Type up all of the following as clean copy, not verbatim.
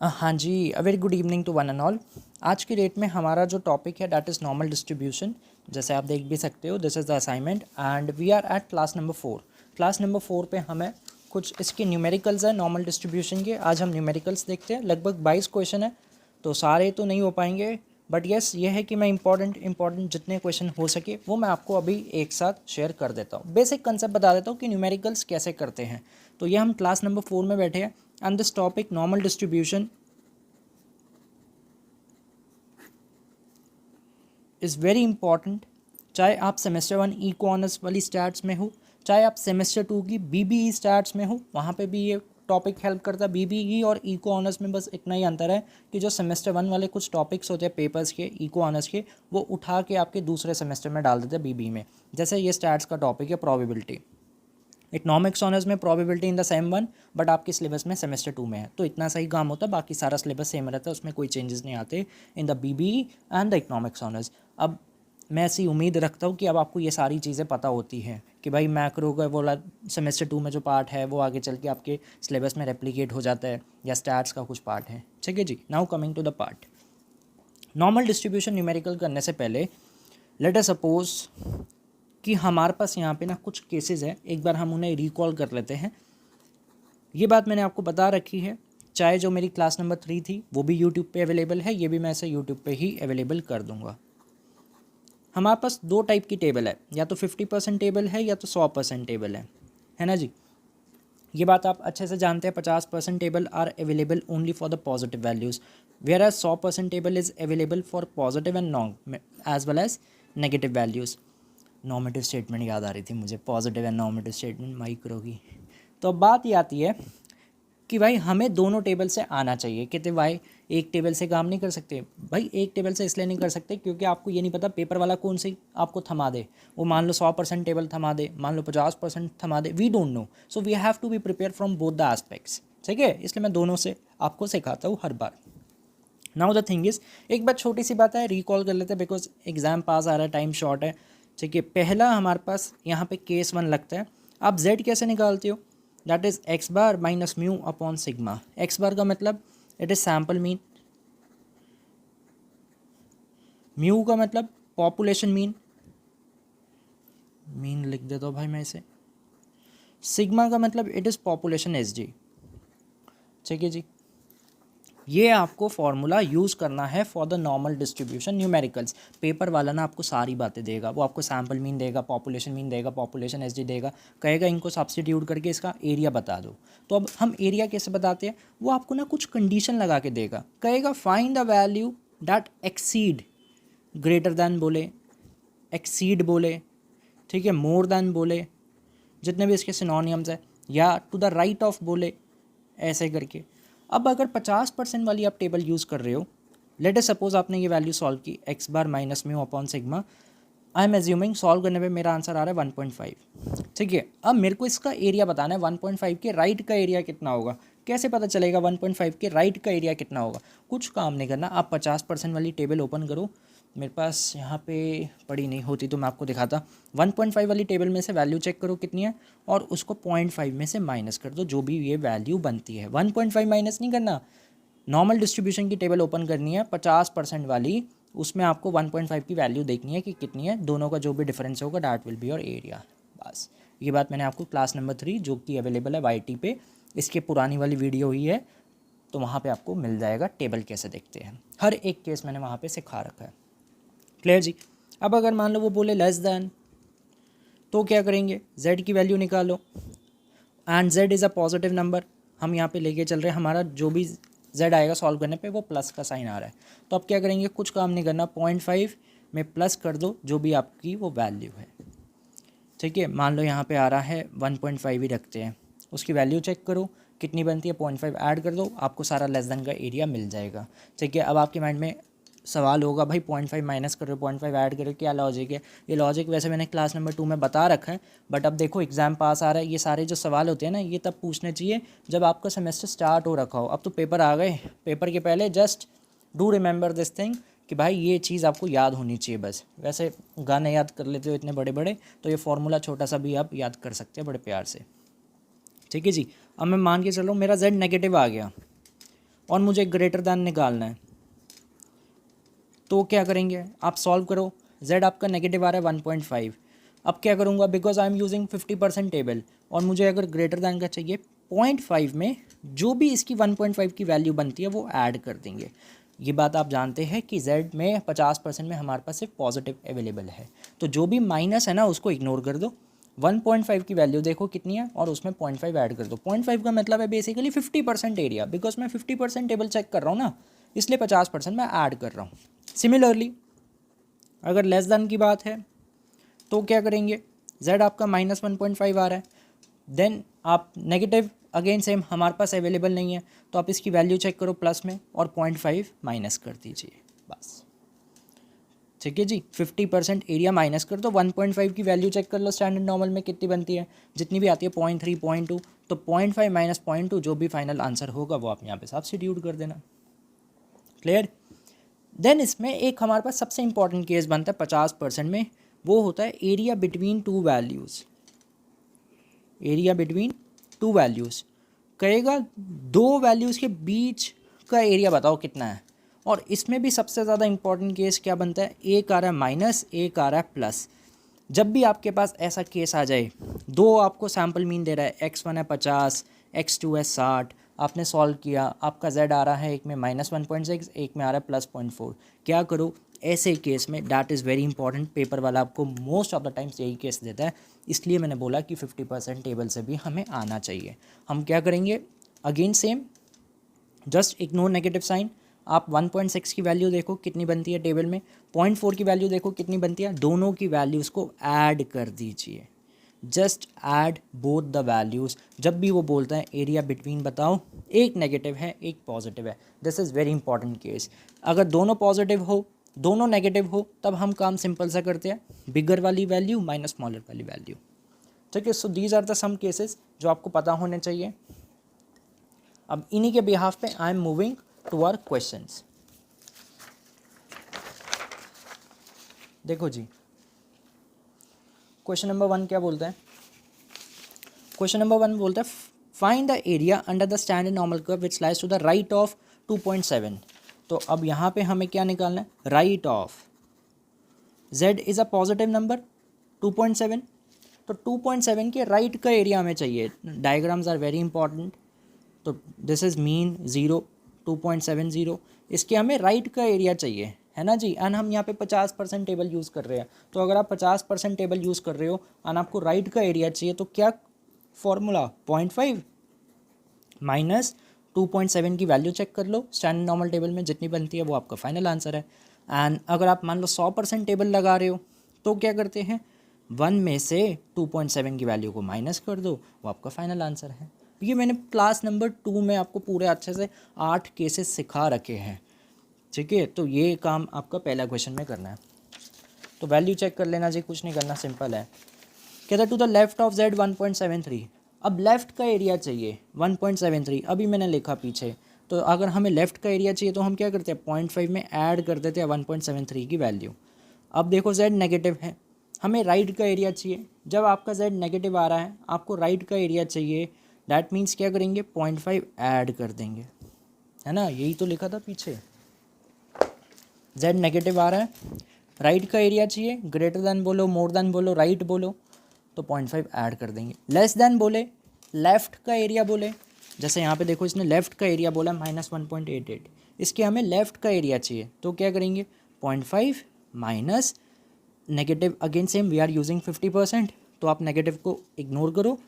हाँ जी, a very good evening to one and all. आज की डेट में हमारा जो टॉपिक है दैट इज़ नॉर्मल डिस्ट्रीब्यूशन। जैसे आप देख भी सकते हो, this is the assignment and we are at class number 4। Class number 4 पे हमें कुछ इसके न्यूमेरिकल्स हैं नॉर्मल डिस्ट्रीब्यूशन के। आज हम न्यूमेरिकल्स देखते हैं। लगभग 22 क्वेश्चन है, तो सारे तो नहीं हो पाएंगे, बट येस ये है कि मैं इंपॉर्टेंट जितने क्वेश्चन हो सके वो मैं आपको अभी एक साथ शेयर कर देता हूँ। बेसिक कंसेप्ट बता देता हूँ कि न्यूमेरिकल्स कैसे करते हैं। तो ये हम क्लास नंबर 4 में बैठे हैं and this topic normal distribution is very important. चाहे आप सेमेस्टर 1 इको ऑनर्स वाली स्टैट्स में हो, चाहे आप सेमेस्टर 2 की बीबीई स्टैट्स में हो, वहाँ पे भी ये टॉपिक हेल्प करता है। बीबीई और इको ऑनर्स में बस इतना ही अंतर है कि जो सेमेस्टर 1 वाले कुछ टॉपिक्स होते हैं पेपर्स के इको ऑनर्स के, वो उठा के आपके दूसरे सेमेस्टर में डाल देते हैं बीबीई में। जैसे ये स्टैट्स का टॉपिक है प्रोबेबिलिटी। इकोनॉमिक्स ऑनर्स में probability in the same one, but आपके सिलेबस में सेमेस्टर 2 में है, तो इतना सही काम होता है। बाकी सारा सिलेबस सेम रहता है, उसमें कोई चेंजेस नहीं आते in the BBE and the economics honours. अब मैं ऐसी उम्मीद रखता हूँ कि अब आपको ये सारी चीज़ें पता होती हैं कि भाई मैक्रो का वो सेमेस्टर 2 में जो पार्ट है वो आगे चल के आपके सिलेबस में रेप्लिकेट हो जाता है, या स्टैट्स का कुछ पार्ट है। ठीक है जी, now coming to the part. Normal distribution numerical करने से पहले लेट अस सपोज कि हमारे पास यहाँ पे ना कुछ केसेस हैं, एक बार हम उन्हें रिकॉल कर लेते हैं। ये बात मैंने आपको बता रखी है, चाहे जो मेरी क्लास नंबर 3 थी वो भी यूट्यूब पे अवेलेबल है, ये भी मैं ऐसे यूट्यूब पे ही अवेलेबल कर दूंगा। हमारे पास दो टाइप की टेबल है, या तो 50% टेबल है या तो 100% टेबल है ना जी। ये बात आप अच्छे से जानते हैं। 50% table are available only for the positive values, where as 100% table is available for positive and non as well as negative values. Normative statement याद आ रही थी मुझे, positive and normative statement micro की। तो अब बात ये आती है कि भाई हमें दोनों टेबल से आना चाहिए। कहते भाई एक टेबल से काम नहीं कर सकते। भाई एक टेबल से इसलिए नहीं कर सकते क्योंकि आपको ये नहीं पता पेपर वाला कौन सी आपको थमा दे। वो मान लो 100% टेबल थमा दे, मान लो 50% थमा दे, we don't know. So we have to be prepare from both the aspects. ठीक है, इसलिए मैं दोनों से आपको सिखाता हूँ हर बार। नाउ द थिंग इज़, एक बात छोटी सी बात है, रिकॉल कर लेते हैं बिकॉज एग्जाम पास आ रहा है, टाइम शॉर्ट है। ठीक है, पहला हमारे पास यहाँ पे केस 1 लगता है। आप z कैसे निकालते हो? That is x bar minus mu upon sigma. X bar का मतलब it is sample mean, mu का मतलब पॉपुलेशन मीन, मीन लिख देता हूँ भाई मैं इसे। सिग्मा का मतलब it is population S G. ठीक है जी, ये आपको फॉर्मूला यूज़ करना है for the normal distribution numericals. Paper वाला ना आपको सारी बातें देगा, वो आपको सैम्पल मीन देगा, पॉपुलेशन मीन देगा, पॉपुलेशन एसडी देगा, कहेगा इनको सब्स्टिट्यूट करके इसका एरिया बता दो। तो अब हम एरिया कैसे बताते हैं? वो आपको ना कुछ कंडीशन लगा के देगा, कहेगा find the value that exceed, greater than बोले, एक्सीड बोले, ठीक है, मोर दैन बोले, जितने भी इसके सिनोनियम्स है, या टू द राइट ऑफ बोले, ऐसे करके। अब अगर 50% वाली आप टेबल यूज़ कर रहे हो, लेट अस सपोज आपने ये वैल्यू सॉल्व की x bar minus mu upon sigma. I am assuming solve करने पे मेरा आंसर आ रहा है 1.5। ठीक है, अब मेरे को इसका एरिया बताना है 1.5 के राइट का एरिया कितना होगा। कैसे पता चलेगा 1.5 के राइट का एरिया कितना होगा? कुछ काम नहीं करना, आप 50% वाली टेबल ओपन करो। मेरे पास यहाँ पे पड़ी नहीं होती तो मैं आपको दिखाता। 1.5 वाली टेबल में से वैल्यू चेक करो कितनी है, और उसको 0.5 में से माइनस कर दो जो भी ये वैल्यू बनती है। 1.5 माइनस नहीं करना, नॉर्मल डिस्ट्रीब्यूशन की टेबल ओपन करनी है 50% वाली, उसमें आपको 1.5 की वैल्यू देखनी है कि कितनी है, दोनों का जो भी डिफरेंस होगा that will be your area. बस ये बात मैंने आपको क्लास नंबर 3 जो कि अवेलेबल है YT पे, इसके पुरानी वाली वीडियो ही है, तो वहाँ पे आपको मिल जाएगा टेबल कैसे देखते हैं। हर एक केस मैंने वहाँ पे सिखा रखा है। क्लियर जी। अब अगर मान लो वो बोले लेस दैन, तो क्या करेंगे? z की वैल्यू निकालो, and z is a positive number. हम यहाँ पे लेके चल रहे हैं, हमारा जो भी z आएगा सॉल्व करने पे वो प्लस का साइन आ रहा है, तो अब क्या करेंगे? कुछ काम नहीं करना, 0.5 में प्लस कर दो जो भी आपकी वो वैल्यू है। ठीक है, मान लो यहाँ पे आ रहा है 1.5 ही रखते हैं, उसकी वैल्यू चेक करो कितनी बनती है, 0.5 ऐड कर दो, आपको सारा लेस देन का एरिया मिल जाएगा। ठीक है, अब आपके माइंड में सवाल होगा भाई 0.5 माइनस करो 0.5 ऐड करो, क्या लॉजिक है? ये लॉजिक वैसे मैंने क्लास नंबर 2 में बता रखा है, बट अब देखो एग्जाम पास आ रहा है, ये सारे जो सवाल होते हैं ना ये तब पूछने चाहिए जब आपका सेमेस्टर स्टार्ट हो रखा हो। अब तो पेपर आ गए, पेपर के पहले just do remember this thing कि भाई ये चीज़ आपको याद होनी चाहिए बस। वैसे गाने याद कर लेते हो इतने बड़े बड़े, तो ये फॉर्मूला छोटा सा भी आप याद कर सकते हैं बड़े प्यार से। ठीक है जी, अब मैं मान के चल रहा हूँ मेरा z नेगेटिव आ गया, और मुझे ग्रेटर दैन निकालना है, तो क्या करेंगे आप सॉल्व करो। z आपका नेगेटिव आ रहा है 1.5। अब क्या करूँगा, because I am using 50% table और मुझे अगर ग्रेटर दैन का चाहिए, 0.5 में जो भी इसकी 1.5 की वैल्यू बनती है वो ऐड कर देंगे। ये बात आप जानते हैं कि z में 50% में हमारे पास सिर्फ पॉजिटिव अवेलेबल है, तो जो भी माइनस है ना उसको इग्नोर कर दो। 1.5 की वैल्यू देखो कितनी है और उसमें 0.5 ऐड कर दो। 0.5 का मतलब है बेसिकली 50% एरिया, बिकॉज मैं 50% टेबल चेक कर रहा हूँ ना, इसलिए 50% मैं ऐड कर रहा हूँ। सिमिलरली अगर लेस देन की बात है तो क्या करेंगे, z आपका -1.5 आ रहा है, देन आप नेगेटिव अगेन सेम हमारे पास अवेलेबल नहीं है, तो आप इसकी वैल्यू चेक करो प्लस में और 0.5 माइनस कर दीजिए बस। ठीक है जी, 50% एरिया माइनस कर दो, 1.5 की वैल्यू चेक कर लो स्टैंडर्ड नॉर्मल में कितनी बनती है, जितनी भी आती है 0.3 0.2, तो 0.5 माइनस 0.2 जो भी फाइनल आंसर होगा वो आप यहाँ पे सब्स्टिट्यूट कर देना। क्लियर। देन इसमें एक हमारे पास सबसे इंपॉर्टेंट केस बनता है 50% में, वो होता है area between two values. Area between two values कहेगा दो वैल्यूज़ के बीच का एरिया बताओ कितना है, और इसमें भी सबसे ज़्यादा इंपॉर्टेंट केस क्या बनता है, एक आ रहा है माइनस, एक आ रहा है प्लस। जब भी आपके पास ऐसा केस आ जाए, दो आपको सैम्पल मीन दे रहा है, x1 है 50, x2 है 60, आपने सॉल्व किया, आपका z आ रहा है एक में -1.6, एक में आ रहा है +0.4, क्या करो ऐसे केस में, that is very important, paper वाला आपको मोस्ट ऑफ द टाइम्स यही केस देता है, इसलिए मैंने बोला कि 50% टेबल से भी हमें आना चाहिए। हम क्या करेंगे, again same, just ignore negative sign, आप 1.6 की वैल्यू देखो कितनी बनती है टेबल में, 0.4 की वैल्यू देखो कितनी बनती है, दोनों की वैल्यूज़ को ऐड कर दीजिए, just add both the values. जब भी वो बोलता है एरिया बिटवीन बताओ, एक नेगेटिव है एक पॉजिटिव है, this is very important case. अगर दोनों पॉजिटिव हो दोनों नेगेटिव हो तब हम काम सिंपल सा करते हैं, बिगर वाली वैल्यू माइनस स्मॉलर वाली वैल्यू। ठीक है, so these are the some cases जो आपको पता होने चाहिए। अब इन्हीं के बिहाफ पे I am moving to our questions. देखो जी, क्वेश्चन नंबर 1 क्या बोलता है, क्वेश्चन नंबर 1 बोलता है find the area under the standard normal curve which lies to the right of 2.7। तो अब यहाँ पे हमें क्या निकालना है, right of z is a positive number 2.7, तो 2.7 के राइट का एरिया हमें चाहिए। डायग्राम्स आर वेरी इंपॉर्टेंट, तो दिस इज़ मीन 0 2.70, इसके हमें राइट का एरिया चाहिए, है ना जी। एंड हम यहाँ पे 50% टेबल यूज़ कर रहे हैं, तो अगर आप 50% टेबल यूज़ कर रहे हो एंड आपको राइट का एरिया चाहिए, तो क्या फॉर्मूला 0.5 माइनस 2.7 की वैल्यू चेक कर लो स्टैंडर्ड नॉर्मल टेबल में जितनी बनती है वो आपका फाइनल आंसर है। एंड अगर आप मान लो 100% टेबल लगा रहे हो तो क्या करते हैं, 1 में से 2.7 की वैल्यू को माइनस कर दो, वो आपका फाइनल आंसर है। ये मैंने क्लास नंबर 2 में आपको पूरे अच्छे से 8 केसेस सिखा रखे हैं। ठीक है, तो ये काम आपका पहला क्वेश्चन में करना है। तो वैल्यू चेक कर लेना जी, कुछ नहीं करना, सिंपल है। कहता to the left of z 1.73। अब लेफ़्ट का एरिया चाहिए 1.73, अभी मैंने लिखा पीछे, तो अगर हमें लेफ़्ट का एरिया चाहिए तो हम क्या करते हैं 0.5 में ऐड कर देते हैं 1.73 की वैल्यू। अब देखो z नेगेटिव है, हमें राइट का एरिया चाहिए, जब आपका z नेगेटिव आ रहा है आपको राइट का एरिया चाहिए, डैट मीन्स क्या करेंगे 0.5 ऐड कर देंगे, है ना, यही तो लिखा था पीछे। z नेगेटिव आ रहा है, राइट का एरिया चाहिए, ग्रेटर दैन बोलो, मोर दैन बोलो, राइट बोलो, तो 0.5 ऐड कर देंगे। लेस दैन बोले, लेफ़्ट का एरिया बोले, जैसे यहाँ पे देखो इसने लेफ़्ट का एरिया बोला -1.88, इसके हमें लेफ़्ट का एरिया चाहिए, तो क्या करेंगे 0.5 minus negative, again same we are using 50%, तो आप नेगेटिव को इग्नोर करो,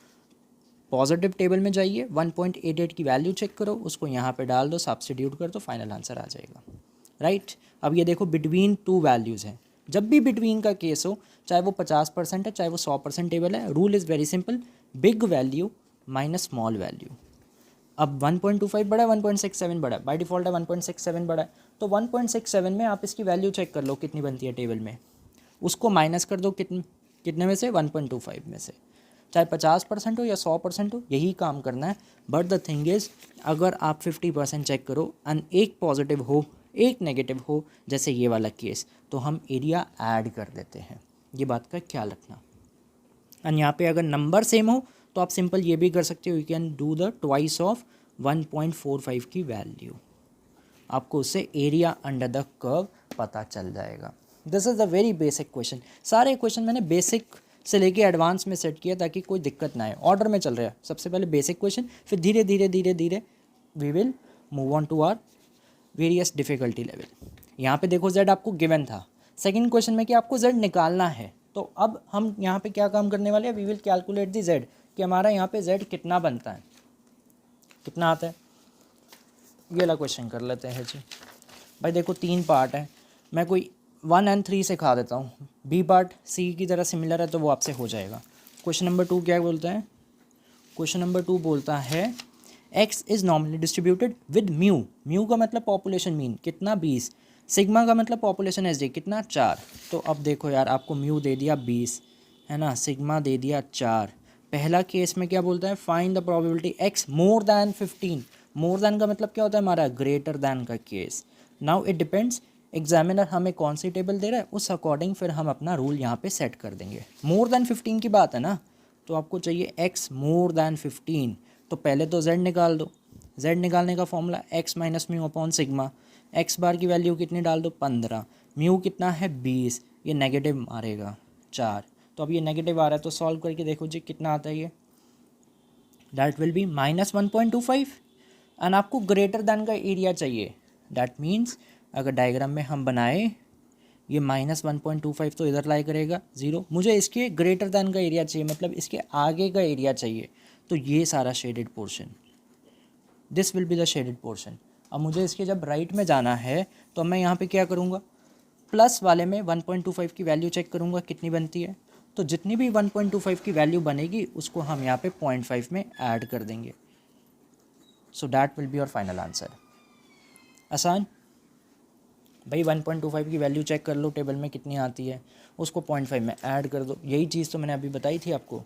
पॉजिटिव टेबल में जाइए, 1.88 की वैल्यू चेक करो, उसको यहाँ पे डाल दो, सब्स्टिट्यूट कर दो, फाइनल आंसर आ जाएगा। राइट, अब ये देखो बिटवीन टू वैल्यूज़ हैं, जब भी बिटवीन का केस हो, चाहे वो 50% है चाहे वो 100% टेबल है, rule is very simple, big value minus small value. अब 1.25 बड़ा है, 1.67 बड़ा है, बाय डिफ़ॉल्ट है 1.67 बड़ा है, तो 1.67 में आप इसकी वैल्यू चेक कर लो कितनी बनती है टेबल में, उसको माइनस कर दो कितने में से, 1.25 में से, चाहे 50% हो या 100% हो, यही काम करना है। बट द थिंग इज़, अगर आप 50% चेक करो एंड एक पॉजिटिव हो एक नेगेटिव हो, जैसे ये वाला केस, तो हम एरिया ऐड कर देते हैं, ये बात का ख्याल रखना। एंड यहाँ पे अगर नंबर सेम हो तो आप सिंपल ये भी कर सकते हो, you can do the twice of 1.45 की वैल्यू। आपको उससे एरिया अंडर द कर्व पता चल जाएगा। This is a very basic question. सारे क्वेश्चन मैंने बेसिक से लेके एडवांस में सेट किया ताकि कोई दिक्कत ना आए, ऑर्डर में चल रहा है। सबसे पहले बेसिक क्वेश्चन, फिर धीरे धीरे धीरे धीरे we will move on to our various difficulty level. यहाँ पे देखो z आपको गिवन था, सेकंड क्वेश्चन में कि आपको z निकालना है। तो अब हम यहाँ पे क्या काम करने वाले हैं, we will calculate the z, कि हमारा यहाँ पे z कितना बनता है, कितना आता है। ये वाला क्वेश्चन कर लेते हैं जी। भाई देखो 3 पार्ट है, मैं कोई 1 और 3 सिखा देता हूँ। बी पार्ट सी की तरह सिमिलर है तो वो आपसे हो जाएगा। क्वेश्चन नंबर 2 क्या बोलता है, क्वेश्चन नंबर 2 बोलता है x is normally distributed with mu, mu का मतलब पॉपुलेशन मीन कितना 20, सिग्मा का मतलब पॉपुलेशन एस डी कितना 4। तो अब देखो यार, आपको म्यू दे दिया 20 है ना, सिग्मा दे दिया 4। पहला केस में क्या बोलता है, find the probability x more than 15। More than का मतलब क्या होता है हमारा, ग्रेटर दैन का case. Now it depends, examiner हमें कौन सी टेबल दे रहा है उस अकॉर्डिंग फिर हम अपना रूल यहाँ पे सेट कर देंगे। मोर दैन 15 की बात है ना, तो आपको चाहिए x मोर दैन 15, तो पहले तो z निकाल दो। z निकालने का formula x minus mu upon sigma, x बार की वैल्यू कितनी डाल दो 15, म्यू कितना है 20, ये नेगेटिव मारेगा 4। तो अब ये नेगेटिव आ रहा है तो सॉल्व करके देखो जी कितना आता है ये, दैट विल बी -1.25। एंड आपको ग्रेटर दैन का एरिया चाहिए, दैट मीन्स अगर डायग्राम में हम बनाए ये -1.25 तो इधर लाई करेगा 0, मुझे इसके ग्रेटर दैन का एरिया चाहिए, मतलब इसके आगे का एरिया चाहिए। तो ये सारा shaded portion, this will be the shaded portion. अब मुझे इसके जब राइट में जाना है तो मैं यहाँ पे क्या करूँगा, प्लस वाले में 1.25 की वैल्यू चेक करूँगा कितनी बनती है। तो जितनी भी 1.25 की वैल्यू बनेगी उसको हम यहाँ पे 0.5 में ऐड कर देंगे। So that will be your final answer. आसान भाई, 1.25 की वैल्यू चेक कर लो टेबल में कितनी आती है, उसको 0.5 में ऐड कर दो। यही चीज़ तो मैंने अभी बताई थी आपको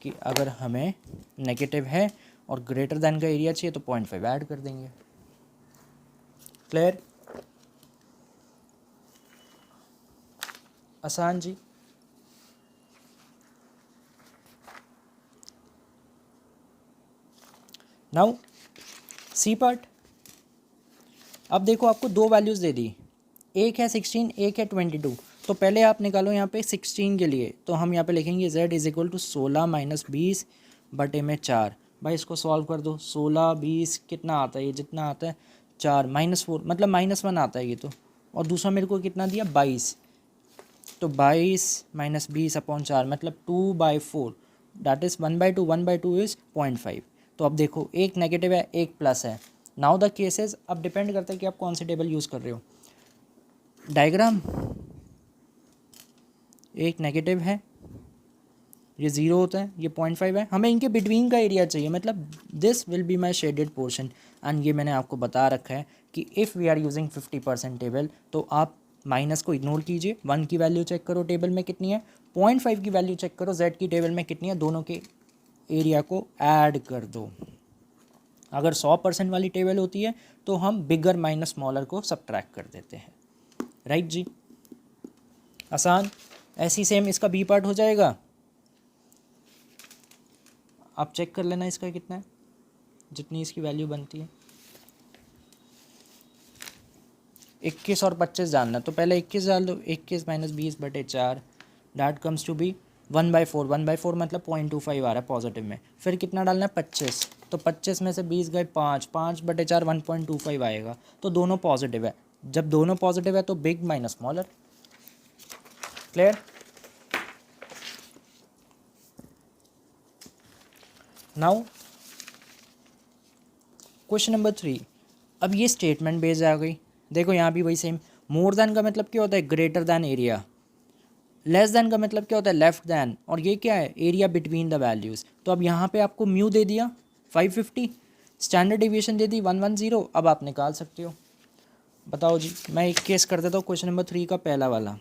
कि अगर हमें नेगेटिव है और ग्रेटर दैन का एरिया चाहिए तो 0.5 ऐड कर देंगे। क्लियर, आसान जी। Now C part. अब देखो आपको 2 वैल्यूज़ दे दी, एक है 16, एक है 22। तो पहले आप निकालो यहाँ पे 16 के लिए, तो हम यहाँ पे लिखेंगे z is equal to 16 minus 20 बटे में 4। भाई इसको सॉल्व कर दो, 16 20 कितना आता है, ये जितना आता है 4 -4 मतलब -1 आता है ये तो, और दूसरा मेरे को कितना दिया 22, तो 22 माइनस 20 अपॉन 4 मतलब 2/4, दैट इज़ 1/2, 1/2 इज़ 0.5। तो अब देखो एक नेगेटिव है एक प्लस है। नाउ द केसेस, अब डिपेंड करता है कि आप कौन सी टेबल यूज़ कर रहे हो। डायग्राम एक नेगेटिव है, ये 0 होता है, ये 0.5 है, हमें इनके बिटवीन का एरिया चाहिए, मतलब this will be my shaded portion. And ये मैंने आपको बता रखा है कि if we are using 50% table तो आप माइनस को इग्नोर कीजिए, 1 की वैल्यू चेक करो टेबल में कितनी है, 0.5 की वैल्यू चेक करो z की टेबल में कितनी है, दोनों के एरिया को ऐड कर दो। अगर 100% वाली टेबल होती है तो हम बिगर माइनस स्मॉलर को सबट्रैक्ट कर देते हैं। राइट जी, आसान। ऐसी सेम इसका बी पार्ट हो जाएगा, आप चेक कर लेना इसका कितना है, जितनी इसकी वैल्यू बनती है। 21 और 25 जानना, तो पहले 21 डाल दो, 21 माइनस 20 बटे 4, डैट कम्स टू बी 1/4। 1/4 मतलब 0.25 आ रहा है पॉजिटिव में। फिर कितना डालना है 25, तो 25 में से 20 गए 5, 5 बटे 4 1.25 आएगा। तो दोनों पॉजिटिव है, जब दोनों पॉजिटिव है तो big minus smaller. Clear. Now question number 3। अब ये स्टेटमेंट बेस्ड आ गई। देखो यहाँ भी वही सेम, मोर देन का मतलब क्या होता है, greater than area, less than का मतलब क्या होता है, लेफ्ट देन, और ये क्या है, एरिया बिटवीन द वैल्यूज़। तो अब यहाँ पे आपको म्यू दे दिया 550, स्टैंडर्ड डिविएशन दे दी 110, अब आप निकाल सकते हो। बताओ जी, मैं एक केस कर देता हूँ, क्वेश्चन नंबर 3 का पहला वाला,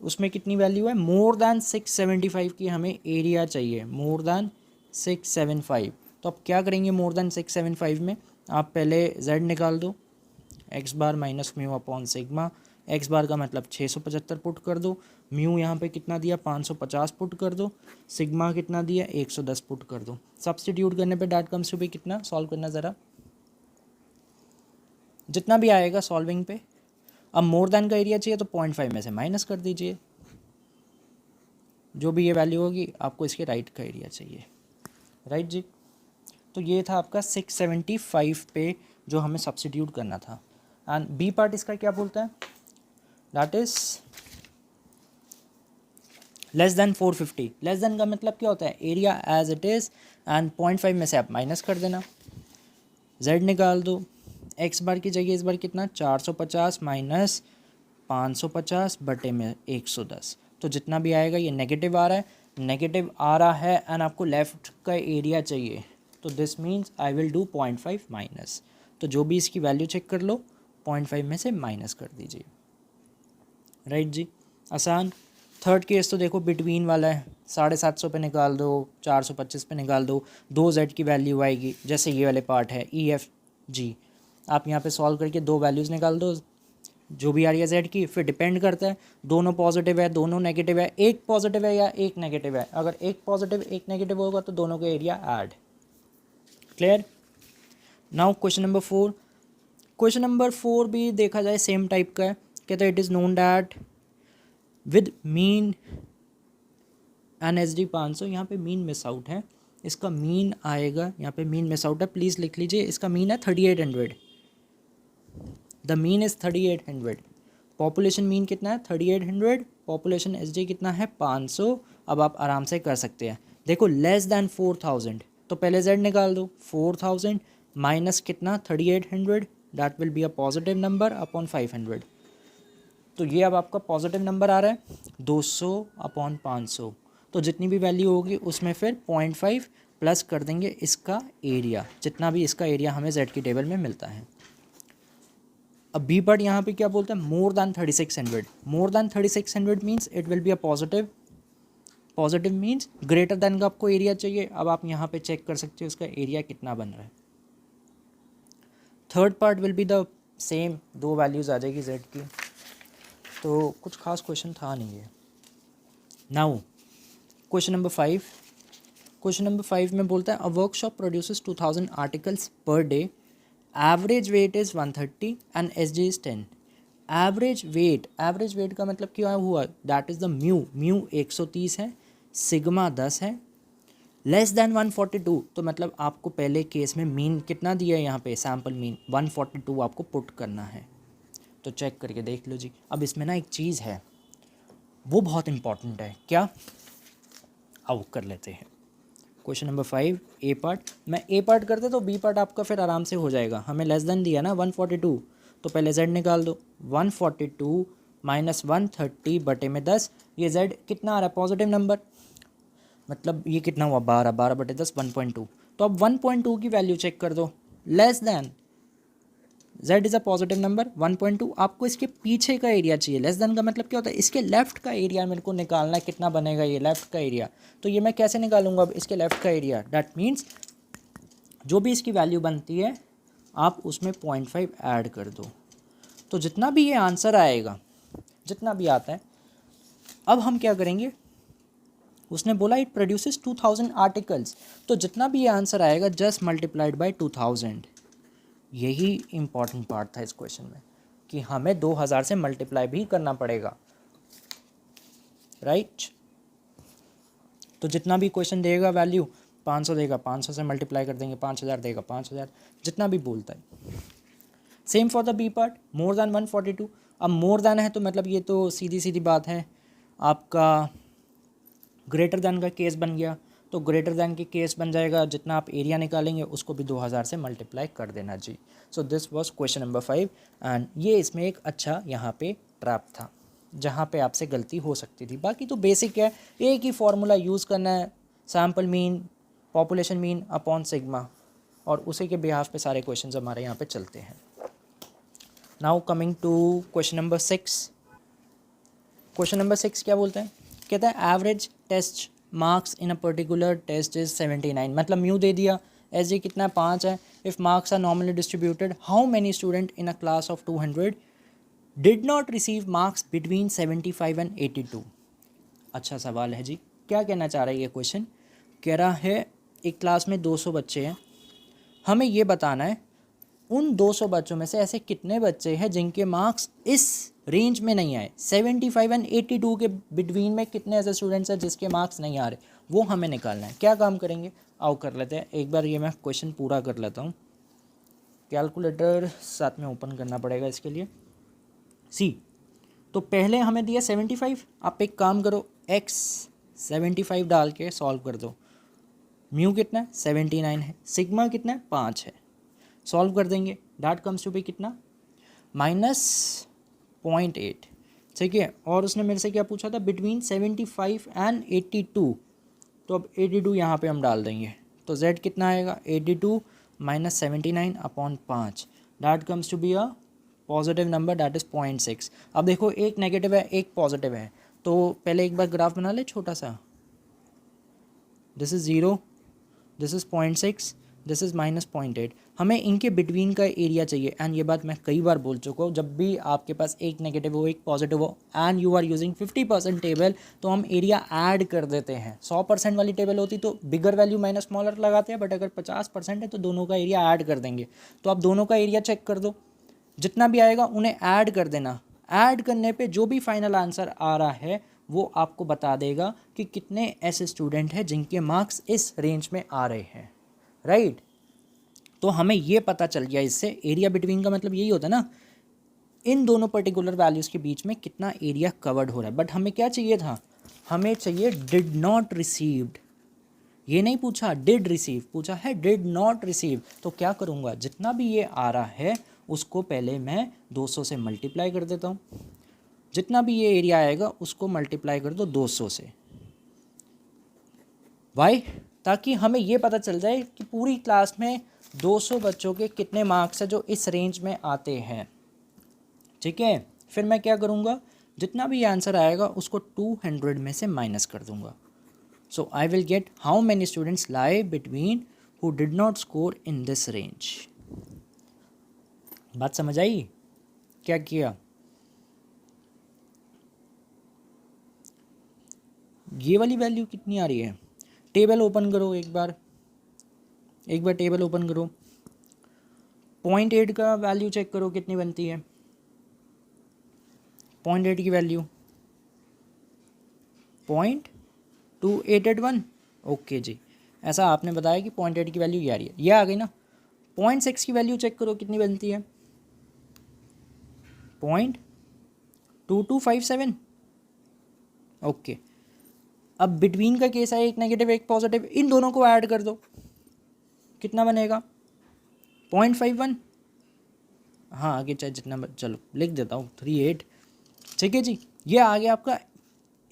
उसमें कितनी वैल्यू है, मोर दैन 675 की हमें एरिया चाहिए, मोर दैन 675। तो अब क्या करेंगे, मोर दैन 675 में आप पहले z निकाल दो, x bar minus mu upon sigma, x bar का मतलब 675 पुट कर दो, म्यू यहाँ पे कितना दिया 550 पुट कर दो, सिग्मा कितना दिया 110 पुट कर दो। सब्सटीट्यूट करने पे डैट कम्स टू बी कितना, सॉल्व करना ज़रा, जितना भी आएगा सॉल्विंग पे। अब मोर देन का एरिया चाहिए तो 0.5 में से माइनस कर दीजिए, जो भी ये वैल्यू होगी आपको इसके राइट का एरिया चाहिए, राइट जी। तो ये था आपका 675 पे जो हमें सब्स्टिट्यूट करना था। एंड बी पार्ट इसका क्या बोलता है, that is less than 450। Less than का मतलब क्या होता है, area as it is and 0.5 में से आप माइनस कर देना, z निकाल दो, x बार की जगह इस बार कितना 450 माइनस 550 बटे में 110, तो जितना भी आएगा ये नेगेटिव आ रहा है, नेगेटिव आ रहा है एंड आपको लेफ़्ट का एरिया चाहिए, तो this means I will do 0.5 minus, तो जो भी इसकी वैल्यू चेक कर लो 0.5 में से माइनस कर दीजिए, राइट जी, आसान। थर्ड केस तो देखो बिटवीन वाला है, 750 पे निकाल दो, 425 पे निकाल दो, 2z की वैल्यू आएगी, जैसे ये वाले पार्ट है EFG, आप यहाँ पे सॉल्व करके दो वैल्यूज़ निकाल दो, जो भी आ रही है z की, फिर डिपेंड करता है दोनों पॉजिटिव है दोनों नेगेटिव है, एक पॉजिटिव है या एक नेगेटिव है, अगर एक पॉजिटिव एक नेगेटिव होगा तो दोनों का area add, clear. Now question number 4। Question number 4 भी देखा जाए सेम टाइप का है, कहता है it is known that with mean NSD 500, यहाँ पे मीन मिस आउट है, इसका मीन आएगा, यहाँ पे मीन मिस आउट है, प्लीज़ लिख लीजिए, इसका मीन है 3800, the mean is 3800, population mean कितना है 3800, पॉपुलेशन SG कितना है 500। अब आप आराम से कर सकते हैं, देखो लेस दैन 4000, तो पहले z निकाल दो, 4000 माइनस कितना 3800, that will be a positive number upon 500, तो ये अब आपका पॉजिटिव नंबर आ रहा है 200 अपॉन 500, तो जितनी भी वैल्यू होगी उसमें फिर 0.5 प्लस कर देंगे इसका एरिया, जितना भी इसका एरिया हमें z की टेबल में मिलता है। अब बी पार्ट यहाँ पे क्या बोलता है, more than 3600, more than 3600 means it will be a positive, positive means greater than का आपको एरिया चाहिए। अब आप यहाँ पे चेक कर सकते हो उसका एरिया कितना बन रहा है। Third part will be the same, दो वैल्यूज़ आ जाएगी z की, तो कुछ खास क्वेश्चन था नहीं है। Now question number 5, question number 5 में बोलता है a workshop produces 2000 articles per day, average weight is 130 and SG is 10। Average weight का मतलब क्या हुआ, that is the mu, mu 130 है, सिग्मा 10 है, लेस दैन 142, तो मतलब आपको पहले केस में मीन कितना दिया है, यहाँ पे सैम्पल मीन 142 आपको पुट करना है, तो चेक करके देख लो जी। अब इसमें ना एक चीज़ है वो बहुत इंपॉर्टेंट है, क्या, आओ कर लेते हैं। क्वेश्चन नंबर 5 ए पार्ट, मैं ए पार्ट करते तो बी पार्ट आपका फिर आराम से हो जाएगा, हमें लेस देन दिया ना 142, तो पहले z निकाल दो, 142 माइनस 130 बटे में 10, ये z कितना आ रहा है पॉजिटिव नंबर, मतलब ये कितना हुआ 12, 12 बटे 10 1.2, तो अब 1.2 की वैल्यू चेक कर दो, less than z is a positive number 1.2, आपको इसके पीछे का एरिया चाहिए, लेस देन का मतलब क्या होता है, इसके लेफ्ट का एरिया मेरे को निकालना है, कितना बनेगा ये लेफ्ट का एरिया, तो ये मैं कैसे निकालूंगा अब इसके लेफ्ट का एरिया, दैट मीन्स जो भी इसकी वैल्यू बनती है आप उसमें 0.5 ऐड कर दो, तो जितना भी ये आंसर आएगा, जितना भी आता है, अब हम क्या करेंगे, उसने बोला इट प्रोड्यूसेस 2000 आर्टिकल्स, तो जितना भी ये आंसर आएगा जस्ट मल्टीप्लाइड बाय 2000, यही इम्पॉर्टेंट पार्ट था इस क्वेश्चन में कि हमें 2000 से मल्टीप्लाई भी करना पड़ेगा, राइट। तो जितना भी क्वेश्चन देगा वैल्यू 500 देगा, 500 से मल्टीप्लाई कर देंगे, 5000 देगा 5000, जितना भी बोलता है। Same for the B part, more than 142, अब मोर दैन है तो मतलब ये तो सीधी सीधी बात है, आपका ग्रेटर दैन का केस बन गया, तो ग्रेटर दैन के केस बन जाएगा, जितना आप एरिया निकालेंगे उसको भी 2000 से मल्टीप्लाई कर देना जी। So this was question number 5 and ये इसमें एक अच्छा यहाँ पे ट्रैप था जहाँ पे आपसे गलती हो सकती थी, बाकी तो बेसिक है, एक ही फार्मूला यूज़ करना है, sample mean population mean upon sigma, और उसी के बिहाफ पे सारे क्वेश्चन हमारे यहाँ पे चलते हैं। Now coming to question number 6, question number 6 क्या बोलते हैं, कहता है average test marks in a particular test is 79, मतलब म्यू दे दिया, एस जी कितना 5 है, if marks are normally distributed how many student in a class of 200 did not receive marks between 75 and 82। अच्छा सवाल है जी, क्या कहना चाह रहा है ये क्वेश्चन, कह रहा है एक क्लास में 200 बच्चे हैं, हमें ये बताना है उन 200 बच्चों में से ऐसे कितने बच्चे हैं जिनके मार्क्स इस रेंज में नहीं आए, 75 एंड 82 के बिटवीन में कितने ऐसे स्टूडेंट्स हैं जिसके मार्क्स नहीं आ रहे, वो हमें निकालना है। क्या काम करेंगे, आओ कर लेते हैं। एक बार ये मैं क्वेश्चन पूरा कर लेता हूँ, कैलकुलेटर साथ में ओपन करना पड़ेगा इसके लिए। सी, तो पहले हमें दिया 75, आप एक काम करो, x 75 डाल के सॉल्व कर दो। म्यू कितना है, 79 है, सिग्मा कितना है, 5 है, सॉल्व कर देंगे, डैट कम्स टू बी कितना, -0.8, ठीक है। और उसने मेरे से क्या पूछा था, बिटवीन 75 एंड 82, तो अब 82 यहाँ पे हम डाल देंगे, तो z कितना आएगा, 82 - 79 upon 5, that comes to be a positive number, that is 0.6। अब देखो एक नेगेटिव है एक पॉजिटिव है, तो पहले एक बार ग्राफ बना ले छोटा सा, this is 0, this is 0.6, this is -0.8। हमें इनके बिटवीन का एरिया चाहिए, एंड ये बात मैं कई बार बोल चुका हूँ, जब भी आपके पास एक नेगेटिव हो एक पॉजिटिव हो and you are using 50% table, तो हम एरिया ऐड कर देते हैं। 100% वाली टेबल होती तो बिगर वैल्यू माइनस स्मॉलर लगाते हैं, बट अगर 50% है तो दोनों का एरिया ऐड कर देंगे। तो आप दोनों का एरिया चेक कर दो, जितना भी आएगा उन्हें ऐड कर देना, ऐड करने पे जो भी फाइनल आंसर आ रहा है वो आपको बता देगा कि कितने ऐसे स्टूडेंट हैं जिनके मार्क्स इस रेंज में आ रहे हैं, राइट। तो हमें ये पता चल गया इससे, एरिया बिटवीन का मतलब यही होता है ना, इन दोनों पर्टिकुलर वैल्यूज़ के बीच में कितना एरिया कवर्ड हो रहा है। बट हमें क्या चाहिए था, हमें चाहिए डिड नॉट रिसीव्ड, ये नहीं पूछा डिड रिसीव, पूछा है डिड नॉट रिसीव। तो क्या करूँगा, जितना भी ये आ रहा है उसको पहले मैं 200 से मल्टीप्लाई कर देता हूँ, जितना भी ये एरिया आएगा उसको मल्टीप्लाई कर दो 200 से। वाई, ताकि हमें ये पता चल जाए कि पूरी क्लास में 200 बच्चों के कितने मार्क्स हैं जो इस रेंज में आते हैं, ठीक है। फिर मैं क्या करूँगा, जितना भी आंसर आएगा उसको 200 में से माइनस कर दूँगा। So I will get how many students lie between who did not score in this range. बात समझ आई, क्या किया, ये वाली वैल्यू कितनी आ रही है, टेबल ओपन करो एक बार टेबल ओपन करो, 0.8 का वैल्यू चेक करो कितनी बनती है, 0.8 की वैल्यू 0.2881, ओके जी, ऐसा आपने बताया कि 0.8 की वैल्यू ये आ रही है, ये आ गई ना। 0.6 की वैल्यू चेक करो कितनी बनती है, 0.2257, ओके। अब बिटवीन का केस है, एक नेगेटिव एक पॉजिटिव, इन दोनों को ऐड कर दो, कितना बनेगा, 0.51, हाँ आगे चाहे जितना, चलो लिख देता हूँ 38, ठीक है जी। ये आ गया आपका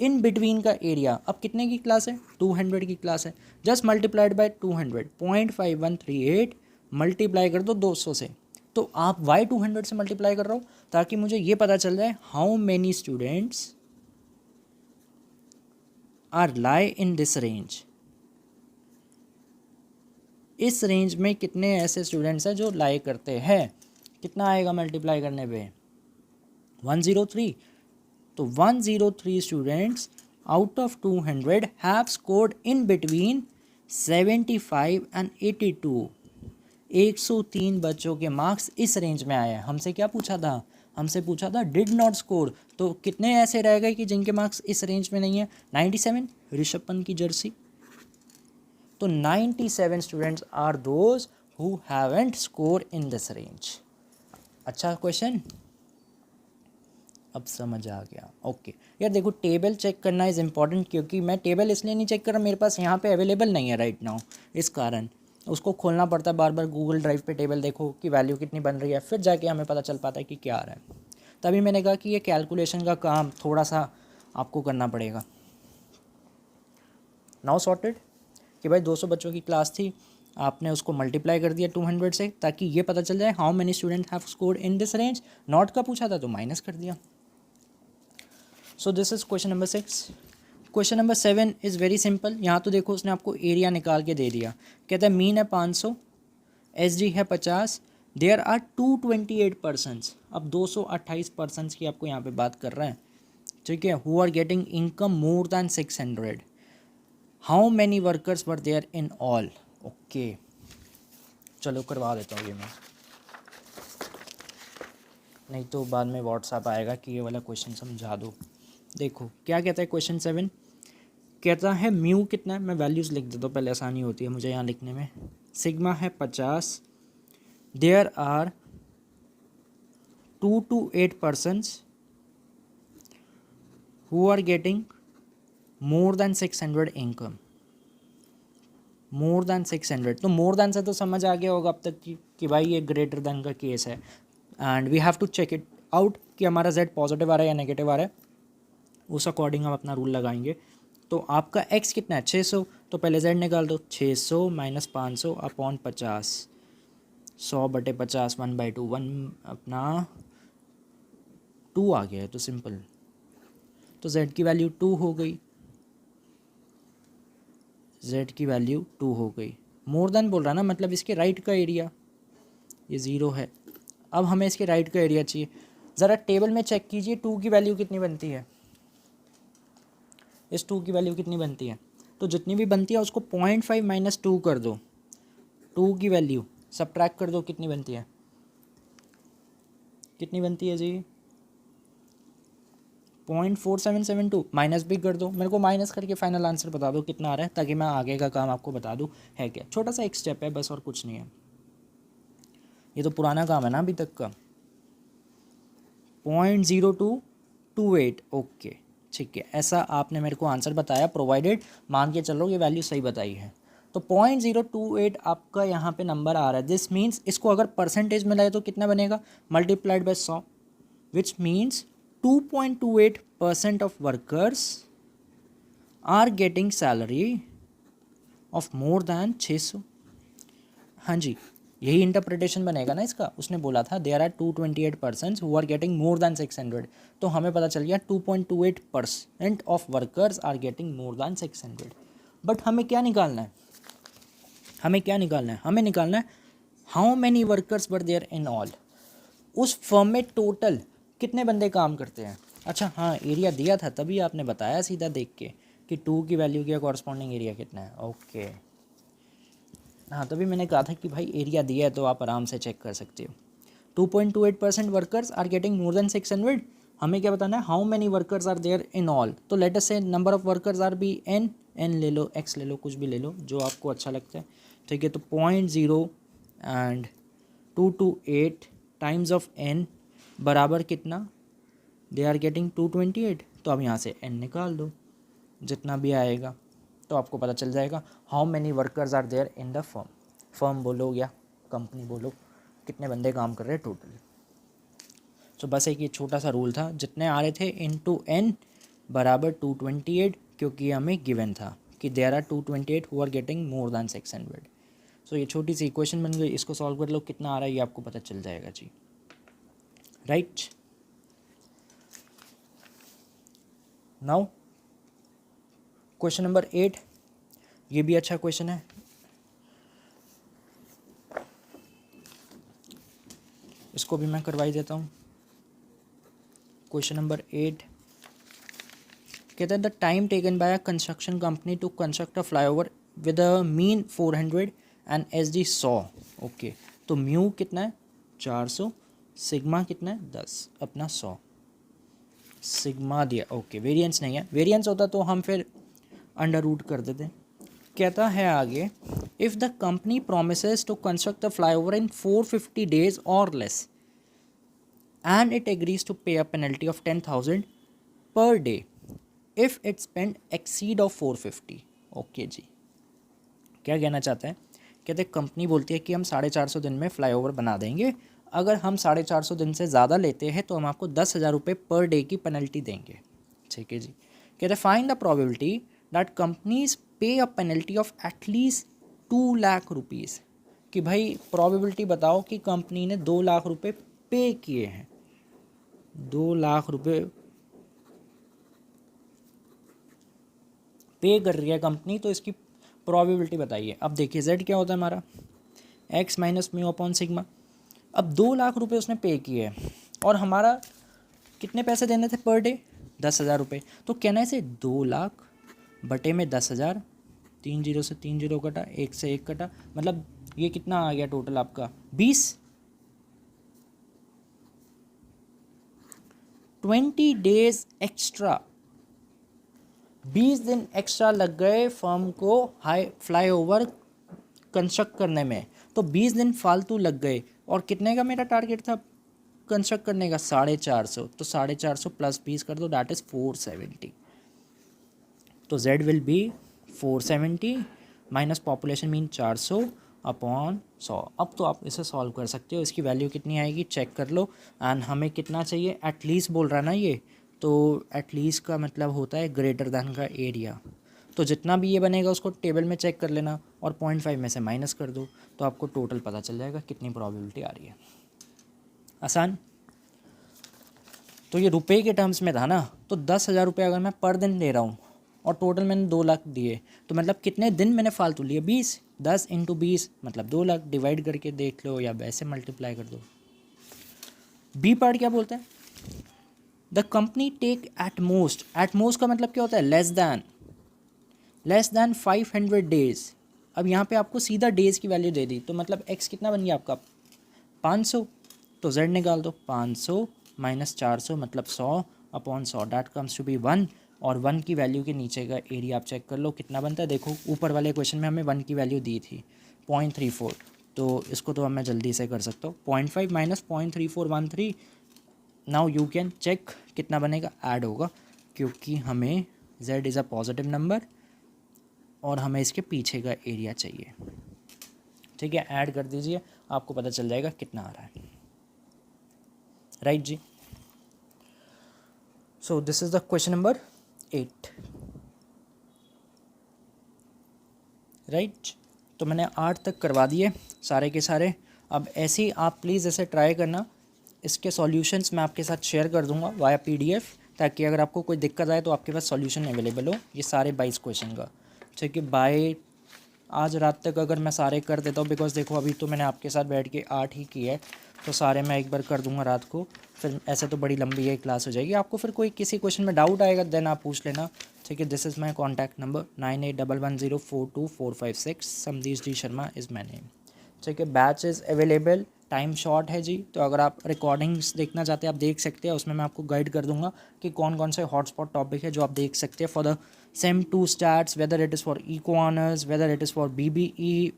इन बिटवीन का एरिया। अब कितने की क्लास है, 200 की क्लास है, जस्ट मल्टीप्लाइड बाय 200, 0.5138 मल्टीप्लाई कर दो 200 से। तो आप वाई 200 से मल्टीप्लाई कर रहा हो ताकि मुझे ये पता चल जाए how many students are lie in this range, इस रेंज में कितने ऐसे स्टूडेंट्स हैं जो लाई करते हैं। कितना आएगा मल्टीप्लाई करने पे, 103। तो 103 students out of 200 have scored in between 75 and 82। 103 बच्चों के मार्क्स इस रेंज में आए हैं। हमसे क्या पूछा था, हमसे पूछा था डिड नॉट स्कोर, तो कितने ऐसे रह गए कि जिनके मार्क्स इस रेंज में नहीं है, 97, ऋषभ पंत की जर्सी। तो 97 students are those who haven't score in this range. अच्छा क्वेश्चन, अब समझ आ गया, ओके। यार देखो टेबल चेक करना इज़ इम्पॉर्टेंट, क्योंकि मैं टेबल इसलिए नहीं चेक कर रहा, मेरे पास यहाँ पे अवेलेबल नहीं है राइट नाउ, इस कारण उसको खोलना पड़ता है बार बार, गूगल ड्राइव पे टेबल देखो कि वैल्यू कितनी बन रही है, फिर जाके हमें पता चल पाता है कि क्या आ रहा है। तभी मैंने कहा कि ये कैलकुलेशन का काम थोड़ा सा आपको करना पड़ेगा। नाउ सॉर्टेड कि भाई 200 बच्चों की क्लास थी, आपने उसको मल्टीप्लाई कर दिया 200 से ताकि ये पता चल जाए how many student have scored in this range. Not का पूछा था तो माइनस कर दिया। सो this is question number 6। Question number 7 is very simple. यहाँ तो देखो उसने आपको एरिया निकाल के दे दिया, कहता है मीन है 500, एसडी है 50, देयर आर 228 पर्सन्स। अब 228 पर्सन्स की आपको यहाँ पे बात कर रहे हैं, ठीक है, who are getting income more than 600। How many workers were there in all, okay. चलो करवा देता हूँ ये मैं। नहीं तो बाद में व्हाट्सएप आएगा कि ये वाला क्वेश्चन समझा दो। देखो क्या कहता है क्वेश्चन 7, कहता है म्यू कितना है, मैं वैल्यूज़ लिख देता हूँ पहले, आसानी होती है मुझे यहाँ लिखने में। सिग्मा है 50, there are 2 to 8 persons who are getting more than 600 income, more than 600। तो मोर दैन से तो समझ आ गया होगा अब तक कि भाई ये ग्रेटर दैन का केस है, and we have to check it out कि हमारा z पॉजिटिव आ रहा है या नेगेटिव आ रहा है, उस अकॉर्डिंग हम अपना रूल लगाएंगे। तो आपका x कितना है 600, तो पहले z निकाल दो, 600 माइनस 500 अपॉन 50, 100/50 1/2, 1 अपना 2 आ गया है, तो सिंपल, तो z की वैल्यू 2 हो गई, z की वैल्यू 2 हो गई। मोर देन बोल रहा ना, मतलब इसके राइट का एरिया ये 0 है। अब हमें इसके राइट का एरिया चाहिए, ज़रा टेबल में चेक कीजिए 2 की वैल्यू कितनी बनती है, इस 2 की वैल्यू कितनी बनती है, तो जितनी भी बनती है उसको 0.5 माइनस 2 कर दो, 2 की वैल्यू सब्ट्रैक्ट कर दो, कितनी बनती है, कितनी बनती है जी 0.4772, माइनस भी कर दो, मेरे को माइनस करके फाइनल आंसर बता दो कितना आ रहा है, ताकि मैं आगे का काम आपको बता दूँ है क्या। छोटा सा एक स्टेप है बस, और कुछ नहीं है, ये तो पुराना काम है ना अभी तक का। 0.0228, ओके ठीक है, ऐसा आपने मेरे को आंसर बताया, प्रोवाइडेड मान के चलो ये वैल्यू सही बताई है। तो 0.028 आपका यहाँ पे नंबर आ रहा है, दिस मीन्स इसको अगर परसेंटेज में लाए तो कितना बनेगा, multiplied by 100, which means 2.28% of workers are getting salary of more than 600। हाँ जी, यही इंटरप्रिटेशन बनेगा ना इसका, उसने बोला था there are 228 persons who are getting more than 600, तो हमें पता चल गया 2.28% of workers are getting more than 600। But हमें क्या निकालना है, हमें क्या निकालना है, हमें निकालना है how many workers were there in all, उस फर्म में टोटल कितने बंदे काम करते हैं। अच्छा हाँ, एरिया दिया था तभी आपने बताया सीधा देख के कि 2 की वैल्यू के कॉरस्पॉन्डिंग एरिया कितना है, ओके हाँ, तभी मैंने कहा था कि भाई एरिया दिया है तो आप आराम से चेक कर सकते हो। 2.28% workers are getting more than 600, हमें क्या बताना है, how many workers are there in all, तो let us say number of workers are be N ले लो, एक्स ले लो, कुछ भी ले लो जो आपको अच्छा लगता है, ठीक है। तो 0.0 एंड 228 टाइम्स ऑफ एन बराबर कितना, दे आर गेटिंग 228, तो अब यहाँ से एन निकाल दो, जितना भी आएगा तो आपको पता चल जाएगा how many workers are there in the firm, firm बोलो या कंपनी बोलो, कितने बंदे काम कर रहे हैं टोटल। सो बस एक ये छोटा सा रूल था, जितने आ रहे थे इनटू एन बराबर 228, क्योंकि हमें गिवन था कि there are 228 who are getting more than 600। So ये छोटी सी इक्वेशन बन गई, इसको सॉल्व कर लो, कितना आ रहा है ये आपको पता चल जाएगा जी, राइट। नाउ क्वेश्चन नंबर 8, ये भी अच्छा क्वेश्चन है, इसको भी मैं करवाई देता हूँ। क्वेश्चन नंबर 8 कहता है the time taken by a construction company to construct a flyover with a mean 400 and SD 100, okay. तो म्यू कितना है 400, सिग्मा कितना है 10 अपना 100, सिग्मा दिया, ओके। वेरिएंस नहीं है, वेरिएंस होता तो हम फिर अंडर रूट कर देते। कहता है आगे, if the company promises to construct the flyover in 450 days और less and it agrees to pay a penalty of 10,000 per day if it spend exceed of 450, okay जी। क्या कहना चाहते हैं, कहते कंपनी बोलती है कि हम 450 दिन में फ्लाईओवर बना देंगे, अगर हम 450 दिन से ज़्यादा लेते हैं तो हम आपको 10,000 रुपये पर डे की पेनल्टी देंगे, ठीक है जी। कहते find the probability that companies pay a penalty of at least 2 lakh rupees, कि भाई प्रोबेबिलिटी बताओ कि कंपनी ने 2 लाख रुपये पे किए हैं, 2 लाख रुपये पे कर रही है कंपनी, तो इसकी प्रोबेबिलिटी बताइए। अब देखिए z क्या होता है हमारा, x minus mu upon sigma. अब 2 लाख रुपये उसने पे किए हैं और हमारा कितने पैसे देने थे पर डे, 10,000 रुपये, तो कहना है इसे 2 लाख बटे में 10,000, 3 जीरो से 3 जीरो कटा, 1 से 1 कटा, मतलब ये कितना आ गया टोटल आपका 20, 20 days एक्स्ट्रा, 20 दिन एक्स्ट्रा लग गए फर्म को हाई फ्लाईओवर कंस्ट्रक्ट करने में, तो 20 दिन फालतू लग गए। और कितने का मेरा टारगेट था कंस्ट्रक्ट करने का? 450, तो 450 प्लस 20 कर दो, दैट इज़ 470। तो z will be 470 minus population mean 400 upon 100। अब तो आप इसे सॉल्व कर सकते हो, इसकी वैल्यू कितनी आएगी चेक कर लो। एंड हमें कितना चाहिए? एटलीस्ट बोल रहा है ना ये, तो एटलीस्ट का मतलब होता है ग्रेटर दैन का एरिया। तो जितना भी ये बनेगा उसको टेबल में चेक कर लेना और 0.5 में से माइनस कर दो, तो आपको टोटल पता चल जाएगा कितनी प्रोबेबिलिटी आ रही है। आसान। तो ये रुपए के टर्म्स में था ना, तो 10,000 रुपये अगर मैं पर दिन दे रहा हूँ और टोटल मैंने 2 लाख दिए, तो मतलब कितने दिन मैंने फालतू लिए? 20। 10 इंटू 20 मतलब 2 लाख, डिवाइड करके देख लो या वैसे मल्टीप्लाई कर दो। बी पार्ट क्या बोलते हैं? The company take at most का मतलब क्या होता है? Less than 500 days. अब यहाँ पे आपको सीधा डेज की वैल्यू दे दी, तो मतलब एक्स कितना बन गया आपका? 500। तो जेड निकाल दो, 500 माइनस 400 मतलब 100 upon 100, that comes to be 1। और 1 की वैल्यू के नीचे का एरिया आप चेक कर लो कितना बनता है। देखो ऊपर वाले क्वेश्चन में हमें 1 की वैल्यू दी थी 0.34, तो इसको तो अब मैं जल्दी से कर सकता हूँ। 0.5 minus 0.3413। Now you can check कितना बनेगा, ऐड होगा, क्योंकि हमें z is a positive number और हमें इसके पीछे का एरिया चाहिए। ठीक है, ऐड कर दीजिए, आपको पता चल जाएगा कितना आ रहा है। राइट जी। So this is the question number 8। Right, तो मैंने 8 तक करवा दिए सारे के सारे। अब ऐसे ही आप प्लीज़ ऐसे ट्राई करना, इसके सॉल्यूशंस मैं आपके साथ शेयर कर दूंगा वाया PDF, ताकि अगर आपको कोई दिक्कत आए तो आपके पास सॉल्यूशन अवेलेबल हो ये सारे 22 क्वेश्चन का। ठीक है, बाय आज रात तक अगर मैं सारे कर देता हूँ, बिकॉज देखो अभी तो मैंने आपके साथ बैठ के 8 ही किए है, तो सारे मैं एक बार कर दूंगा रात को, फिर ऐसे तो बड़ी लंबी ये क्लास हो जाएगी। आपको फिर कोई किसी क्वेश्चन में डाउट आएगा देन आप पूछ लेना। ठीक है, this is my contact number 9811042456। Samdish D Sharma is my name. ठीक है, batch is available, time short है जी, तो अगर आप रिकॉर्डिंग्स देखना चाहते हैं आप देख सकते हैं, उसमें मैं आपको गाइड कर दूंगा कि कौन कौन से हॉटस्पॉट टॉपिक है जो आप देख सकते हैं for the same 2 stats, whether it is for eco honours, whether it is for BBE,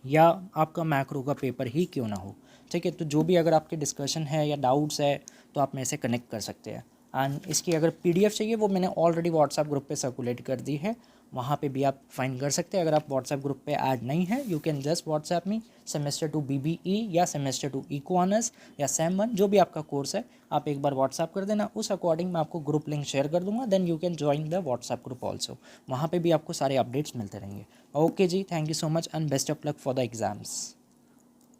या आपका मैक्रो का पेपर ही क्यों ना हो। ठीक है, तो जो भी अगर आपके डिस्कशन है या डाउट्स है तो आप मेरे से कनेक्ट कर सकते हैं। एंड इसकी अगर PDF चाहिए वो मैंने ऑलरेडी व्हाट्सएप ग्रुप पे सर्कुलेट कर दी है, वहाँ पे भी आप फाइंड कर सकते हैं। अगर आप व्हाट्सएप ग्रुप पे ऐड नहीं है, you can just WhatsApp me semester 2 BBE या सेमेस्टर 2 इको ऑनर्स या सेम 1, जो भी आपका कोर्स है आप एक बार व्हाट्सएप कर देना, उस अकॉर्डिंग मैं आपको ग्रुप लिंक शेयर कर दूंगा, then you can join the WhatsApp group also. वहाँ पर भी आपको सारे अपडेट्स मिलते रहेंगे। ओके जी, thank you so much and best of luck for the exams.